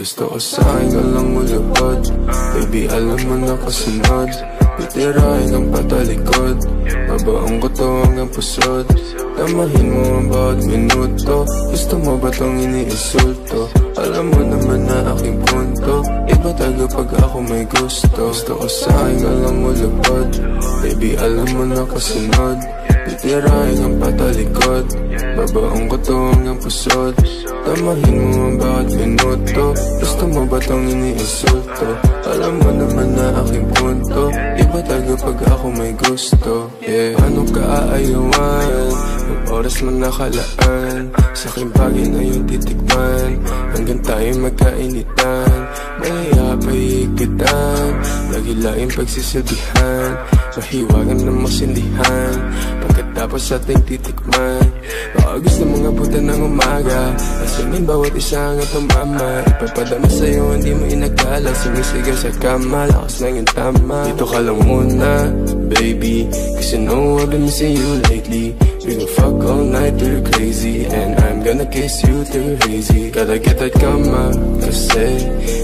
Gusto ko sa'kin ka lang mulupad. Baby, alam mo na kasunod. Titirahin ang patalikod. Babaong ko to hanggang pusod. Tamahin mo ang bawat minuto. Gusto mo ba tong iniinsulto? Alam mo naman na aking punto. Iba taga pag ako may gusto. Gusto ko sa'kin ka lang mulupad. Baby, alam mo na kasunod. Titirahin ang patalikod. Babaong ko to hanggang pusod. Tamahin mo ang bawat minuto. Gusto mo ba tong iniinsulto? Alam mo naman na aking punto. Iba taga pag ako may gusto. Yeah. Paano ka aayawan? Ang oras mo nakalaan. Sa aking bagay na yung titikman. Hanggang tayo magkainitan. Maya pahigitan. Lagi laing pagsisilbihan. Mahiwagan na masindihan. Pagkatapos ating titikman. Baka gusto mong abutan ng umaga. Lasingin bawat isa hanggang tumama. Ipapadama sa'yo hindi mo inagala. Sumisigaw sa kama, lakas lang yung tama. Dito ka lang muna, baby, cause you know I've been missing you lately. We gon' fuck all night till you're crazy. And I'm gonna kiss you till you're hazy. Gotta get that kama, kasi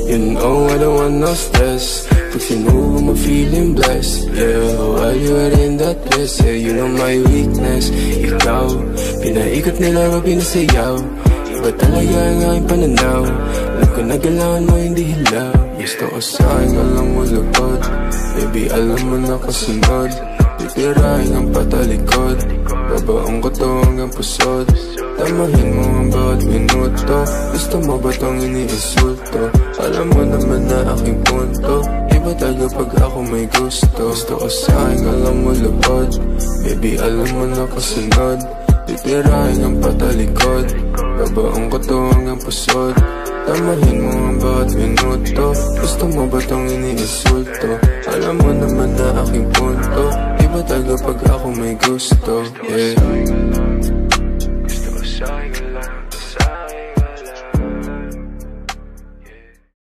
you know I don't want no stress. Pag sinubo mo feeling blessed. Yeah, while you're in that place. Yeah, you know my weakness. Ikaw, pinaikot nila o pinasayaw. Iba talaga ang aking pananaw. Alam ko na kailangan mo hindi hilaw. Gusto ko sa'kin ka lang mulupad. Baby, alam mo na kasunod. Titirahin ang patalikod. Babaong ko to hanggang pusod. Tamahin mo ang bawat minuto. Gusto mo ba tong iniinsulto? Alam mo naman na aking punto. Iba taga pag ako may gusto. Gusto ko sa'kin ka lang mulupad. Baby, alam mo na kasunod. Titirahin ang patalikod. Babaong ko to hanggang pusod. Tamahin mo ang bawat minuto. Gusto mo ba tong iniinsulto? Alam mo naman na aking punto. Iba taga pag ako may gusto. Yeah.